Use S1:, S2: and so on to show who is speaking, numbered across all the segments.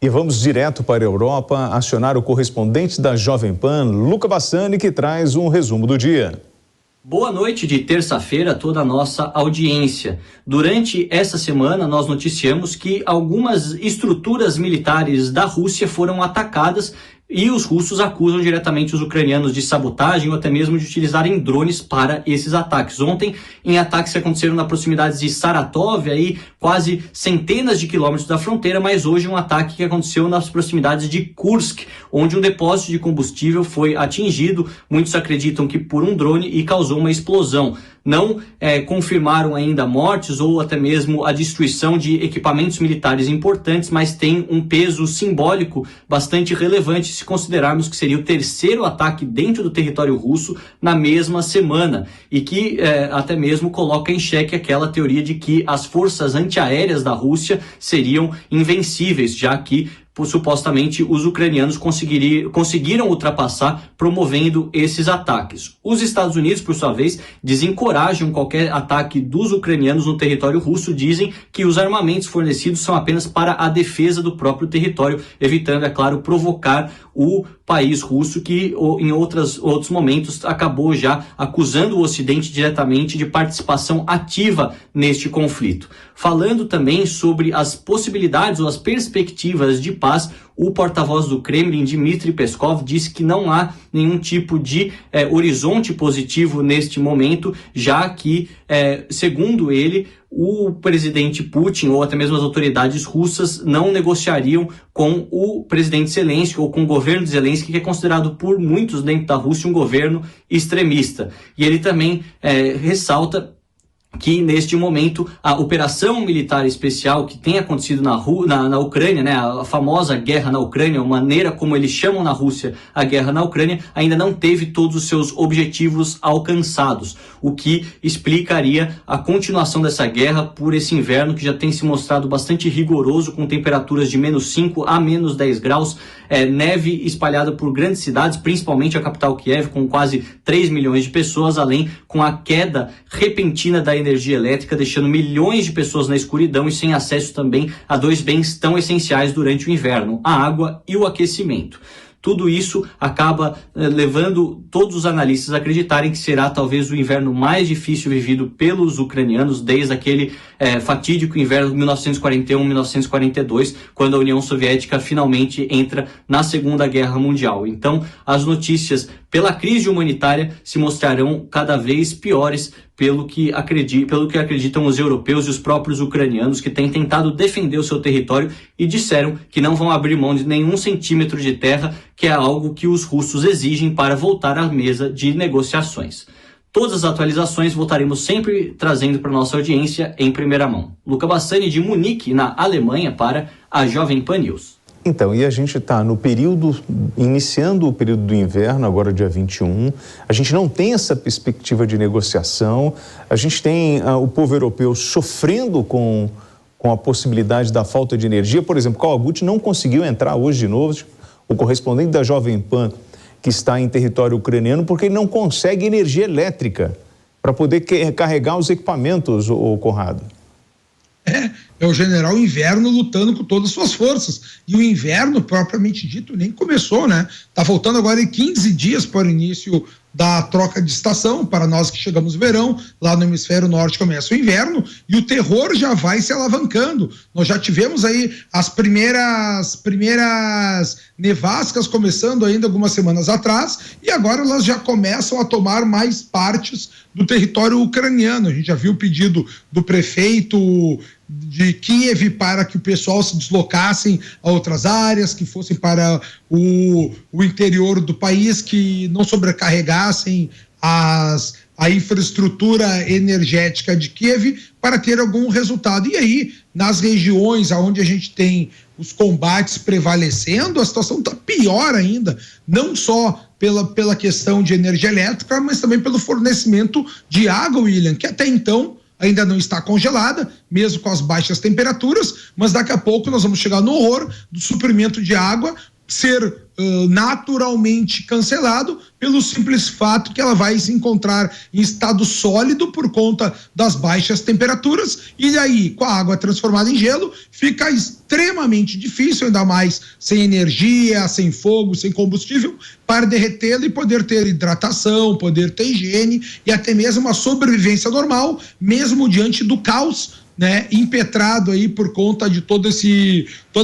S1: E vamos direto para a Europa acionar o correspondente da Jovem Pan, Luca Bassani, que traz um resumo do dia.
S2: Boa noite de terça-feira a toda a nossa audiência. Durante essa semana, nós noticiamos que algumas estruturas militares da Rússia foram atacadas e os russos acusam diretamente os ucranianos de sabotagem ou até mesmo de utilizarem drones para esses ataques. Ontem, em ataques que aconteceram na proximidade de Saratov, aí quase centenas de quilômetros da fronteira, mas hoje um ataque que aconteceu nas proximidades de Kursk, onde um depósito de combustível foi atingido, muitos acreditam que por um drone, e causou uma explosão. Não confirmaram ainda mortes ou até mesmo a destruição de equipamentos militares importantes, mas tem um peso simbólico bastante relevante se considerarmos que seria o terceiro ataque dentro do território russo na mesma semana e que até mesmo coloca em xeque aquela teoria de que as forças antiaéreas da Rússia seriam invencíveis, já que supostamente os ucranianos conseguiram ultrapassar promovendo esses ataques. Os Estados Unidos, por sua vez, desencorajam qualquer ataque dos ucranianos no território russo, dizem que os armamentos fornecidos são apenas para a defesa do próprio território, evitando, é claro, provocar o país russo que em outros momentos acabou já acusando o Ocidente diretamente de participação ativa neste conflito. Falando também sobre as possibilidades ou as perspectivas de paz, o porta-voz do Kremlin, Dmitry Peskov, disse que não há nenhum tipo de horizonte positivo neste momento, já que, segundo ele, o presidente Putin ou até mesmo as autoridades russas não negociariam com o presidente Zelensky ou com o governo de Zelensky, que é considerado por muitos dentro da Rússia um governo extremista. E ele também ressalta que neste momento a operação militar especial que tem acontecido na Ucrânia, né, a famosa guerra na Ucrânia, a maneira como eles chamam na Rússia a guerra na Ucrânia, ainda não teve todos os seus objetivos alcançados, o que explicaria a continuação dessa guerra por esse inverno que já tem se mostrado bastante rigoroso, com temperaturas de -5 a -10 graus, neve espalhada por grandes cidades, principalmente a capital Kiev, com quase 3 milhões de pessoas, além com a queda repentina da energia elétrica, deixando milhões de pessoas na escuridão e sem acesso também a dois bens tão essenciais durante o inverno, a água e o aquecimento. Tudo isso acaba levando todos os analistas a acreditarem que será talvez o inverno mais difícil vivido pelos ucranianos desde aquele fatídico inverno de 1941-1942, quando a União Soviética finalmente entra na Segunda Guerra Mundial. Então, as notícias pela crise humanitária se mostrarão cada vez piores pelo que acreditam os europeus e os próprios ucranianos, que têm tentado defender o seu território e disseram que não vão abrir mão de nenhum centímetro de terra, que é algo que os russos exigem para voltar à mesa de negociações. Todas as atualizações voltaremos sempre trazendo para nossa audiência em primeira mão. Luca Bassani, de Munique, na Alemanha, para a Jovem Pan News.
S1: Então, e a gente está iniciando o período do inverno, agora dia 21, a gente não tem essa perspectiva de negociação, a gente tem o povo europeu sofrendo com a possibilidade da falta de energia. Por exemplo, Kawaguchi não conseguiu entrar hoje de novo, o correspondente da Jovem Pan, que está em território ucraniano, porque ele não consegue energia elétrica para poder carregar os equipamentos, Conrado.
S3: É o general Inverno lutando com todas as suas forças. E o inverno, propriamente dito, nem começou, né? Tá faltando agora 15 dias para o início da troca de estação, para nós que chegamos no verão, lá no hemisfério norte começa o inverno, e o terror já vai se alavancando. Nós já tivemos aí as primeiras nevascas começando ainda algumas semanas atrás, e agora elas já começam a tomar mais partes do território ucraniano. A gente já viu o pedido do prefeito de Kiev para que o pessoal se deslocassem a outras áreas, que fossem para o interior do país, que não sobrecarregassem a infraestrutura energética de Kiev para ter algum resultado. E aí, nas regiões onde a gente tem os combates prevalecendo, a situação está pior ainda, não só pela questão de energia elétrica, mas também pelo fornecimento de água, William, que até então ainda não está congelada, mesmo com as baixas temperaturas, mas daqui a pouco nós vamos chegar no horror do suprimento de água ser naturalmente cancelado pelo simples fato que ela vai se encontrar em estado sólido por conta das baixas temperaturas, e aí, com a água transformada em gelo, fica extremamente difícil, ainda mais sem energia, sem fogo, sem combustível, para derretê-lo e poder ter hidratação, poder ter higiene e até mesmo uma sobrevivência normal, mesmo diante do caos, né, impetrado aí por conta de toda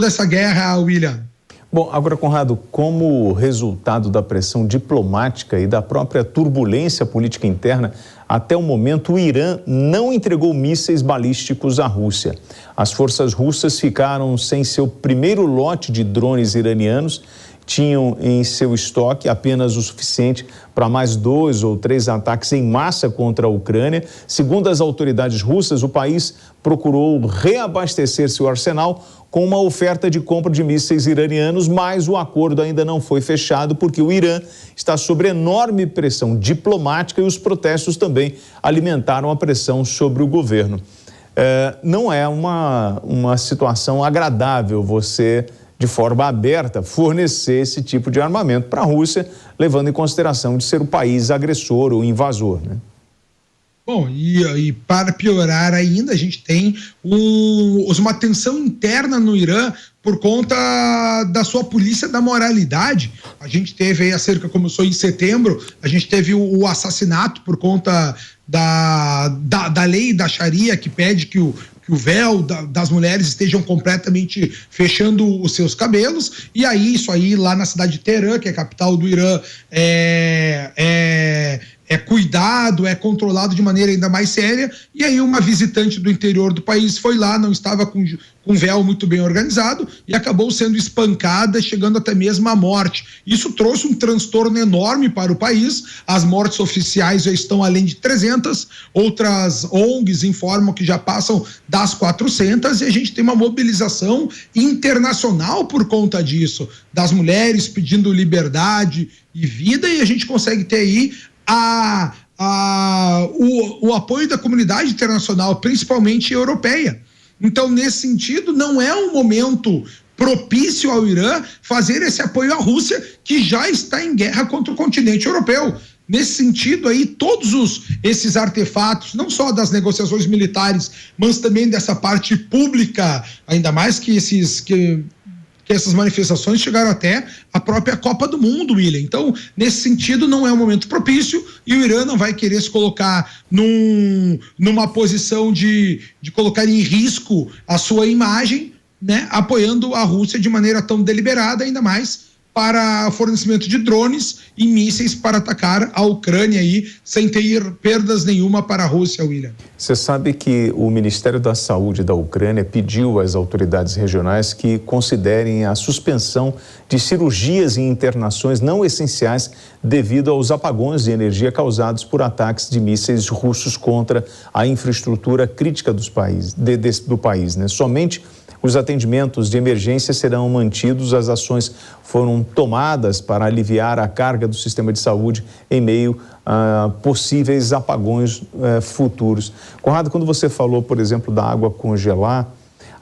S3: essa guerra, William.
S1: Bom, agora, Conrado, como resultado da pressão diplomática e da própria turbulência política interna, até o momento o Irã não entregou mísseis balísticos à Rússia. As forças russas ficaram sem seu primeiro lote de drones iranianos, tinham em seu estoque apenas o suficiente para mais 2 ou 3 ataques em massa contra a Ucrânia. Segundo as autoridades russas, o país procurou reabastecer seu arsenal com uma oferta de compra de mísseis iranianos, mas o acordo ainda não foi fechado porque o Irã está sob enorme pressão diplomática e os protestos também alimentaram a pressão sobre o governo. Não é uma situação agradável você, de forma aberta, fornecer esse tipo de armamento para a Rússia, levando em consideração de ser o país agressor ou invasor, né?
S3: Bom, e para piorar ainda, a gente tem uma tensão interna no Irã por conta da sua polícia da moralidade. A gente teve aí começou em setembro, a gente teve o assassinato por conta da lei da Sharia, que pede que o véu das mulheres estejam completamente fechando os seus cabelos, e aí isso aí lá na cidade de Teherã, que é a capital do Irã, é cuidado, é controlado de maneira ainda mais séria, e aí uma visitante do interior do país foi lá, não estava com véu muito bem organizado e acabou sendo espancada, chegando até mesmo à morte. Isso trouxe um transtorno enorme para o país. As mortes oficiais já estão além de 300, outras ONGs informam que já passam das 400, e a gente tem uma mobilização internacional por conta disso, das mulheres pedindo liberdade e vida, e a gente consegue ter aí o apoio da comunidade internacional, principalmente europeia. Então, nesse sentido, não é um momento propício ao Irã fazer esse apoio à Rússia, que já está em guerra contra o continente europeu. Nesse sentido aí, todos esses artefatos, não só das negociações militares, mas também dessa parte pública, ainda mais que essas manifestações chegaram até a própria Copa do Mundo, William. Então, nesse sentido, não é um momento propício, e o Irã não vai querer se colocar numa posição de colocar em risco a sua imagem, né, apoiando a Rússia de maneira tão deliberada, ainda mais para fornecimento de drones e mísseis para atacar a Ucrânia aí, sem ter perdas nenhuma para a Rússia, William.
S1: Você sabe que o Ministério da Saúde da Ucrânia pediu às autoridades regionais que considerem a suspensão de cirurgias e internações não essenciais devido aos apagões de energia causados por ataques de mísseis russos contra a infraestrutura crítica do país, né? Somente os atendimentos de emergência serão mantidos, as ações foram tomadas para aliviar a carga do sistema de saúde em meio a possíveis apagões futuros. Conrado, quando você falou, por exemplo, da água congelar,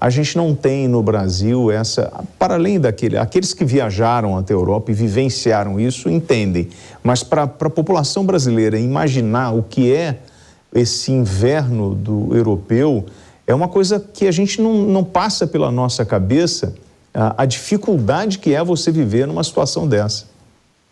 S1: a gente não tem no Brasil para além aqueles que viajaram até a Europa e vivenciaram isso, entendem, mas para a população brasileira imaginar o que é esse inverno europeu, é uma coisa que a gente não passa pela nossa cabeça, a dificuldade que é você viver numa situação dessa.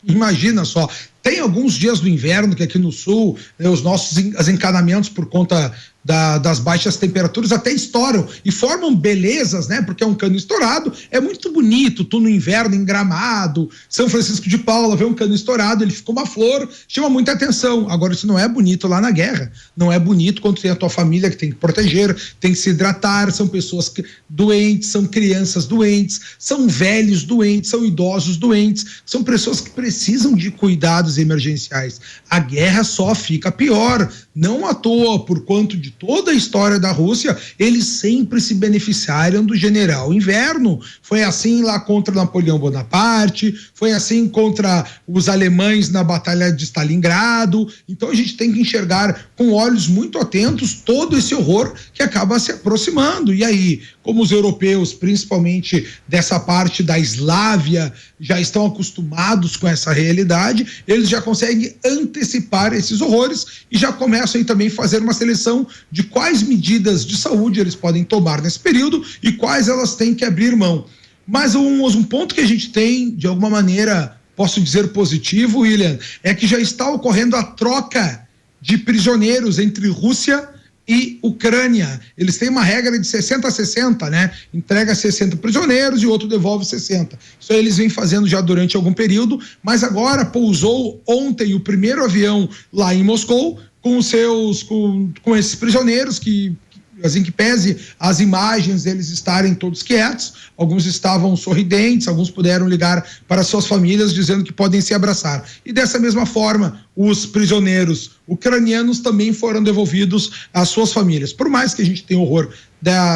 S3: Imagina só, tem alguns dias do inverno que aqui no sul, os nossos encanamentos por conta das baixas temperaturas até estouram e formam belezas, né? Porque é um cano estourado, é muito bonito, tu no inverno em Gramado, São Francisco de Paula, vê um cano estourado, ele fica uma flor, chama muita atenção. Agora, isso não é bonito lá na guerra, não é bonito quando tem a tua família que tem que proteger, tem que se hidratar, são pessoas doentes, são crianças doentes, são velhos doentes, são idosos doentes, são pessoas que precisam de cuidados emergenciais. A guerra só fica pior, não à toa, por quanto de toda a história da Rússia, eles sempre se beneficiaram do general inverno. Foi assim lá contra Napoleão Bonaparte, foi assim contra os alemães na Batalha de Stalingrado. Então a gente tem que enxergar com olhos muito atentos todo esse horror que acaba se aproximando. E aí, como os europeus, principalmente dessa parte da Eslávia, já estão acostumados com essa realidade, eles já conseguem antecipar esses horrores e já começam aí também a fazer uma seleção de quais medidas de saúde eles podem tomar nesse período e quais elas têm que abrir mão. Mas um ponto que a gente tem, de alguma maneira, posso dizer positivo, William, é que já está ocorrendo a troca de prisioneiros entre Rússia e Ucrânia. Eles têm uma regra de 60 a 60, né? Entrega 60 prisioneiros e outro devolve 60. Isso aí eles vêm fazendo já durante algum período, mas agora pousou ontem o primeiro avião lá em Moscou com esses prisioneiros que assim que pese as imagens eles estarem todos quietos, alguns estavam sorridentes, alguns puderam ligar para suas famílias dizendo que podem se abraçar. E dessa mesma forma, os prisioneiros ucranianos também foram devolvidos às suas famílias. Por mais que a gente tenha horror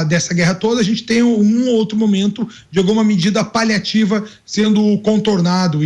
S3: dessa guerra toda, a gente tem um ou outro momento de alguma medida paliativa sendo contornado.